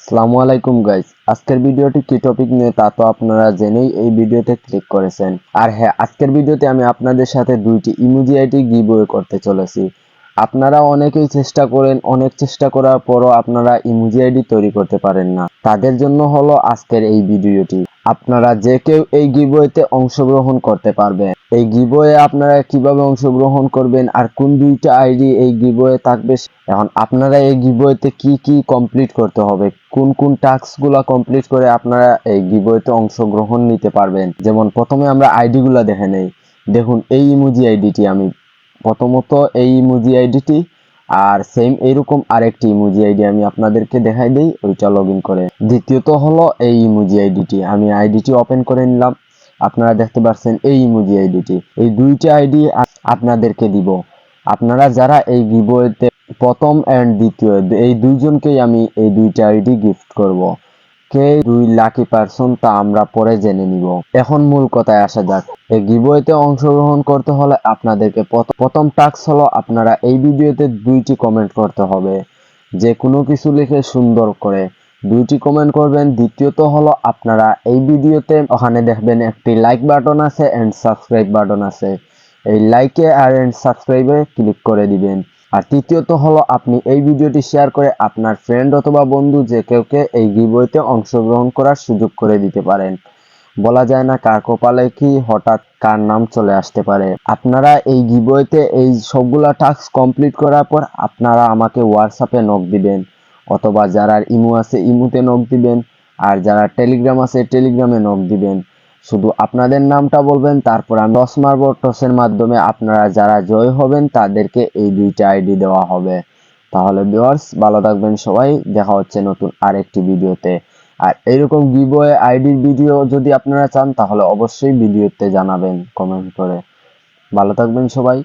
আসসালামু আলাইকুম গাইস, আজকের ভিডিওটি কি টপিক নিয়ে তা তো আপনারা জেনেই এই ভিডিওতে ক্লিক করেছেন। আর হ্যাঁ, আজকের ভিডিওতে আমি আপনাদের সাথে দুইটি ইমোজি আইডি গিভওয়ে করতে চলেছি। আপনারা অনেকেই চেষ্টা করেন, অনেক চেষ্টা করার পরও আপনারা ইমোজি আইডি তৈরি করতে পারেন না। তাদের জন্য হলো আজকের এই ভিডিওটি। আপনারা যে কেউ এই গিভওয়েতে অংশগ্রহণ করতে পারবেন। এই গিভওয়ে আপনারা কিভাবে অংশগ্রহণ করবেন আর কোন দুইটা আইডি এই গিভওয়ে থাকবে, এখন আপনারা এই গিভওয়েতে কি কি কমপ্লিট করতে হবে, কোন কোন টাস্কগুলো কমপ্লিট করে আপনারা এই গিভওয়েতে অংশগ্রহণ নিতে পারবেন। যেমন প্রথমে আমরা আইডিগুলো দেখে নেই। দেখুন, এই ইমোজি আইডিটি আমি প্রথমত এই ইমোজি আইডিটি আর সেম এইরকম আরেকটি ইমোজি আইডি আমি আপনাদেরকে দেখাই দেই, ওইটা লগ ইন করে। দ্বিতীয়ত হলো এই ইমোজি আইডিটি আমি আইডিটি ওপেন করে নিলাম। আপনারা দেখতে পাচ্ছেন এই ইমোজি আইডিটি, এই দুইটা আইডি আপনাদেরকে দিব। আপনারা যারা এই গিভওয়েতে প্রথম এন্ড দ্বিতীয় এই দুইজনকেই আমি এই দুইটা আইডি গিফট করব। কে দুই লাকি পারসন তা আমরা পরে জেনে নিব। এখন মূল কথায় আসা যাক। এই গিভওয়েতে অংশগ্রহণ করতে হলে আপনাদেরকে প্রথম টাস্ক হলো আপনারা এই ভিডিওতে দুইটি কমেন্ট করতে হবে। যে কোনো কিছু লিখে সুন্দর করে দুইটি কমেন্ট করবেন। দ্বিতীয়ত হলো আপনারা এই ভিডিওতে ওখানে দেখবেন একটি লাইক বাটন আছে এন্ড সাবস্ক্রাইব বাটন আছে, এই লাইকে আর এন্ড সাবস্ক্রাইবে ক্লিক করে দিবেন। আর তৃতীয়ত হলো আপনি এই ভিডিওটি শেয়ার করে আপনার ফ্রেন্ড অথবা বন্ধু যে কেউকে এই গিভওয়েতে অংশগ্রহণ করার সুযোগ করে দিতে পারেন। বলা যায় না কার কপালে কি হঠাৎ কার নাম চলে আসতে পারে। আপনারা এই গিভওয়েতে এই সবগুলা টাস্ক কমপ্লিট করার পর আপনারা আমাকে হোয়াটসঅ্যাপে নক দিবেন, অথবা যারা ইমো আছে ইমোতে নক দিবেন, আর যারা টেলিগ্রাম আছে টেলিগ্রামে নক দিবেন। শুধু আপনাদের নামটা বলবেন, তারপর আমি টস মারব। টসের মাধ্যমে আপনারা যারা জয় হবেন তাদেরকে এই দুইটা আইডি দেওয়া হবে। তাহলে ভিউয়ার্স, ভালো থাকবেন সবাই, দেখা হচ্ছে নতুন আরেকটি ভিডিওতে। আর এইরকম গিভওয়ে আইডির ভিডিও যদি আপনারা চান তাহলে অবশ্যই ভিডিওতে জানাবেন কমেন্ট করে। ভালো থাকবেন সবাই।